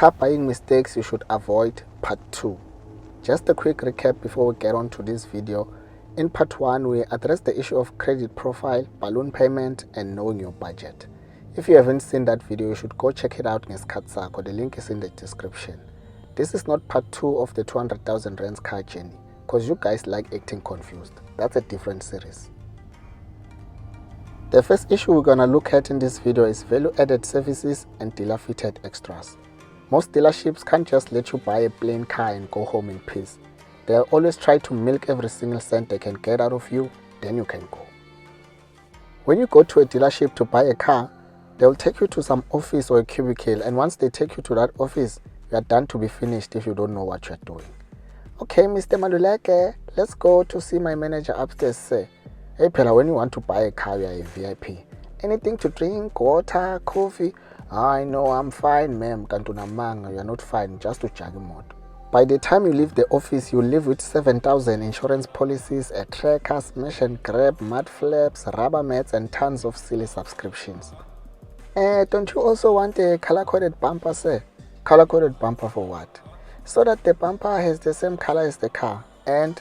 Car buying mistakes you should avoid, part 2. Just a quick recap before we get on to this video. In part 1, we addressed the issue of credit profile, balloon payment, and knowing your budget. If you haven't seen that video, you should go check it out ngesikhathi sakho. The link is in the description. This is not part 2 of the 200,000 rands car journey, because you guys like acting confused. That's a different series. The first issue we're gonna look at in this video is value-added services and dealer-fitted extras. Most dealerships can't just let you buy a plain car and go home in peace. They'll always try to milk every single cent they can get out of you, then you can go. When you go to a dealership to buy a car, they'll take you to some office or a cubicle, and once they take you to that office, you are done to be finished if you don't know what you're doing. Okay, Mr. Maluleke, let's go to see my manager upstairs, sir. Hey, Pella, when you want to buy a car, you are a VIP. Anything to drink, water, coffee? I know, I'm fine, ma'am. Kantuna manga, you are not fine, just to charge mod. By the time you leave the office, you leave with 7,000 insurance policies, a tracker, smash and grab, mud flaps, rubber mats, and tons of silly subscriptions. Don't you also want a color-coded bumper, sir? Color-coded bumper for what? So that the bumper has the same color as the car. And,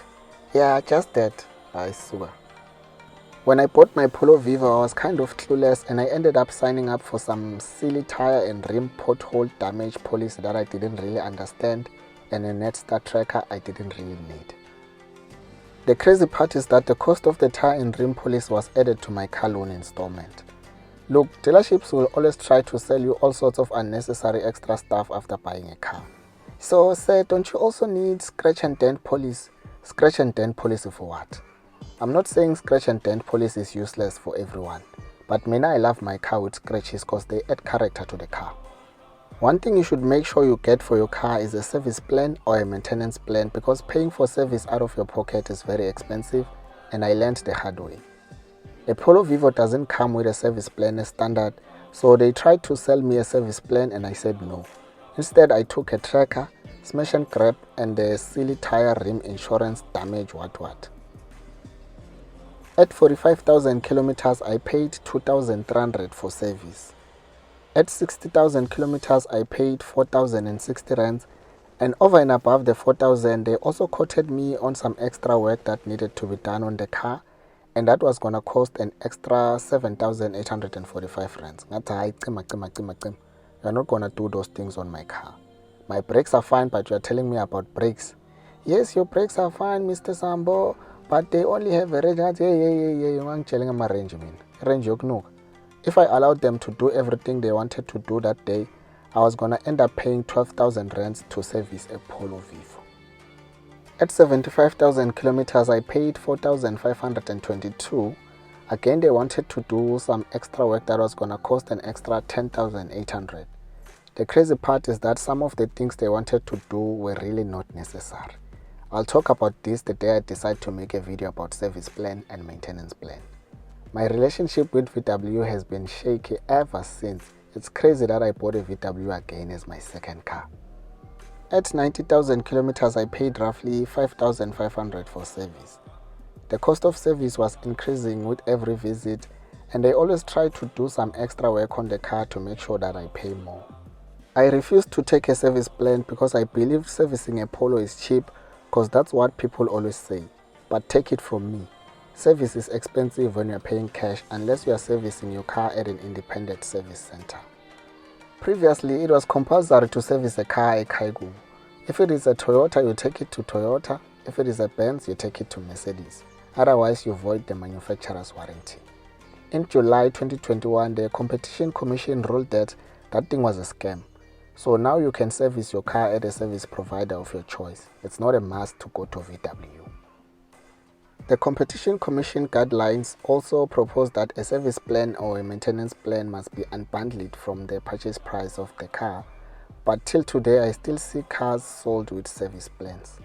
yeah, just that. I swear. When I bought my Polo Vivo, I was kind of clueless, and I ended up signing up for some silly tire and rim pothole damage policy that I didn't really understand, and a Netstar tracker I didn't really need. The crazy part is that the cost of the tire and rim policy was added to my car loan installment. Look, dealerships will always try to sell you all sorts of unnecessary extra stuff after buying a car. So, sir, don't you also need scratch and dent policy? Scratch and dent policy for what? I'm not saying scratch and dent policy is useless for everyone, but I love my car with scratches because they add character to the car. One thing you should make sure you get for your car is a service plan or a maintenance plan, because paying for service out of your pocket is very expensive, and I learned the hard way. A Polo Vivo doesn't come with a service plan as standard, so they tried to sell me a service plan and I said no. Instead, I took a tracker, smash and grab, and the silly tire rim insurance damage what. At 45,000 kilometers, I paid 2,300 for service. At 60,000 kilometers, I paid 4,060 rands, and over and above the 4,000, they also quoted me on some extra work that needed to be done on the car, and that was gonna cost an extra 7,845 rands. You're not gonna do those things on my car. My brakes are fine, but you're telling me about brakes. Yes, your brakes are fine, Mr. Sambo, but they only have a range. If I allowed them to do everything they wanted to do that day, I was gonna end up paying 12,000 rands to service a Polo Vivo. At 75,000 kilometers, I paid 4,522. Again, they wanted to do some extra work that was gonna cost an extra 10,800. The crazy part is that some of the things they wanted to do were really not necessary. I'll talk about this the day I decide to make a video about service plan and maintenance plan. My relationship with VW has been shaky ever since. It's crazy that I bought a VW again as my second car. At 90,000 kilometers, I paid roughly 5,500 for service. The cost of service was increasing with every visit, and they always try to do some extra work on the car to make sure that I pay more. I refused to take a service plan because I believe servicing a Polo is cheap, because that's what people always say. But take it from me, service is expensive when you're paying cash unless you are servicing your car at an independent service center. Previously, it was compulsory to service a car at Kaigu. If it is a Toyota, you take it to Toyota. If it is a Benz, you take it to Mercedes. Otherwise, you void the manufacturer's warranty. In July 2021, the Competition Commission ruled that thing was a scam. So now you can service your car at a service provider of your choice. It's not a must to go to VW. The Competition Commission guidelines also propose that a service plan or a maintenance plan must be unbundled from the purchase price of the car, but till today I still see cars sold with service plans.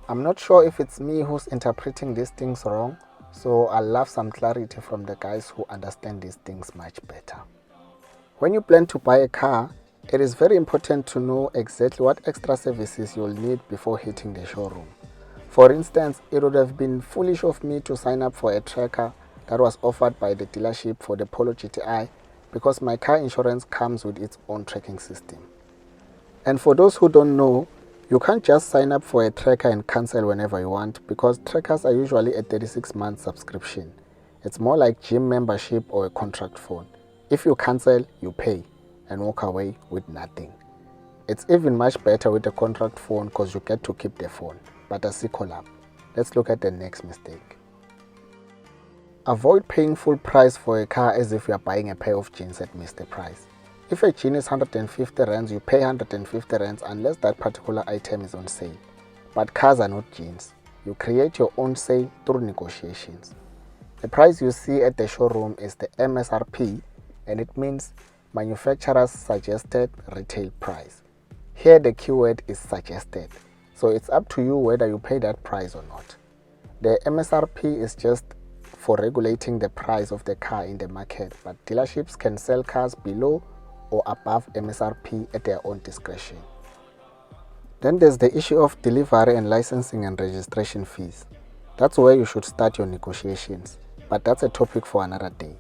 I'm not sure if it's me who's interpreting these things wrong, so I'll love some clarity from the guys who understand these things much better. When you plan to buy a car, it is very important to know exactly what extra services you'll need before hitting the showroom. For instance, it would have been foolish of me to sign up for a tracker that was offered by the dealership for the Polo GTI because my car insurance comes with its own tracking system. And for those who don't know, you can't just sign up for a tracker and cancel whenever you want, because trackers are usually a 36-month subscription. It's more like gym membership or a contract phone. If you cancel, you pay and walk away with nothing. It's even much better with a contract phone because you get to keep the phone. But a collab. Let's look at the next mistake. Avoid paying full price for a car as if you are buying a pair of jeans at Mr. Price. If a jean is 150 rands, you pay 150 rands unless that particular item is on sale. But cars are not jeans. You create your own sale through negotiations. The price you see at the showroom is the MSRP, and it means manufacturer's suggested retail price. Here the keyword is suggested, so it's up to you whether you pay that price or not. The MSRP is just for regulating the price of the car in the market, but dealerships can sell cars below or above MSRP at their own discretion. Then there's the issue of delivery and licensing and registration fees. That's where you should start your negotiations, but that's a topic for another day.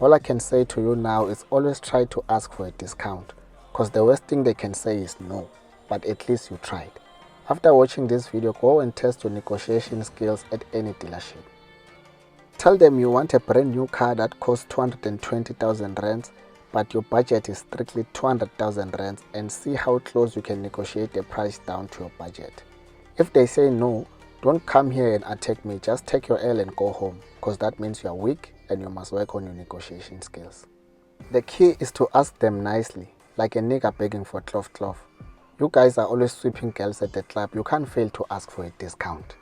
All I can say to you now is always try to ask for a discount, because the worst thing they can say is no, but at least you tried. After watching this video, go and test your negotiation skills at any dealership. Tell them you want a brand new car that costs 220,000 rands, but your budget is strictly 200,000 rands, and see how close you can negotiate the price down to your budget. If they say no, don't come here and attack me, just take your L and go home, because that means you are weak and you must work on your negotiation skills. The key is to ask them nicely, like a nigger begging for cloth. You guys are always sweeping girls at the club, you can't fail to ask for a discount.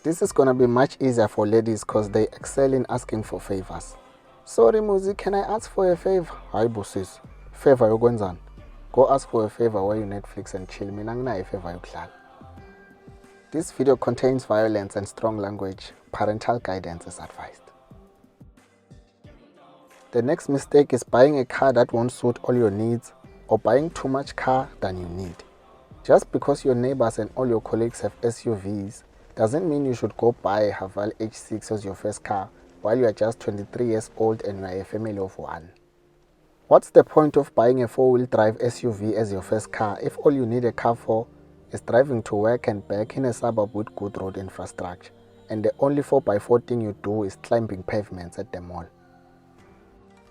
This is gonna be much easier for ladies because they excel in asking for favors. Sorry Muzi, can I ask for a favor? Hayi bossis, favor yokwenzani? Go ask for a favor while you Netflix and chill. Mina nginayo favor yokudlala. This video contains violence and strong language. Parental guidance is advised. The next mistake is buying a car that won't suit all your needs, or buying too much car than you need. Just because your neighbors and all your colleagues have SUVs doesn't mean you should go buy a Haval H6 as your first car while you are just 23 years old and you are a family of one. What's the point of buying a 4-wheel drive SUV as your first car if all you need a car for is driving to work and back in a suburb with good road infrastructure, and the only 4x4 thing you do is climbing pavements at the mall?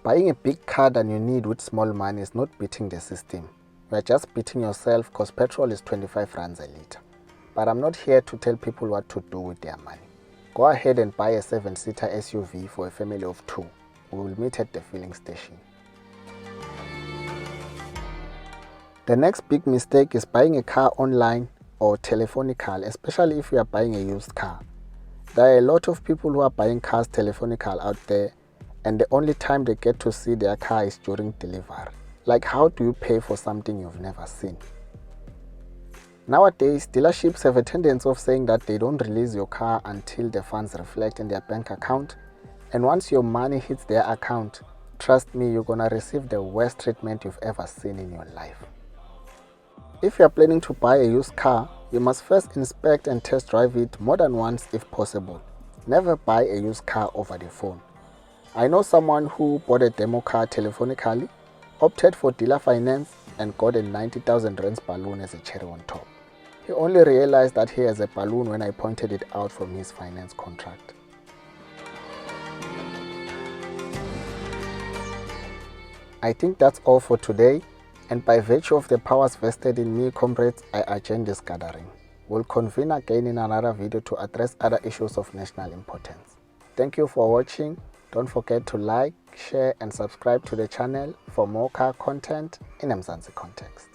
Buying a big car than you need with small money is not beating the system. You are just beating yourself because petrol is 25 rands a litre. But I'm not here to tell people what to do with their money. Go ahead and buy a 7-seater SUV for a family of 2. We will meet at the filling station. The next big mistake is buying a car online or telephonical, especially if you are buying a used car. There are a lot of people who are buying cars telephonical out there, and the only time they get to see their car is during delivery. Like, how do you pay for something you've never seen? Nowadays, dealerships have a tendency of saying that they don't release your car until the funds reflect in their bank account, and once your money hits their account, trust me, you're gonna receive the worst treatment you've ever seen in your life. If you're planning to buy a used car, you must first inspect and test drive it more than once if possible. Never buy a used car over the phone. I know someone who bought a demo car telephonically, opted for dealer finance, and got a 90,000 rands balloon as a cherry on top. He only realized that he has a balloon when I pointed it out from his finance contract. I think that's all for today, and by virtue of the powers vested in me, comrades, I adjourn this gathering. We'll convene again in another video to address other issues of national importance. Thank you for watching. Don't forget to like, share and subscribe to the channel for more car content in a Mzansi context.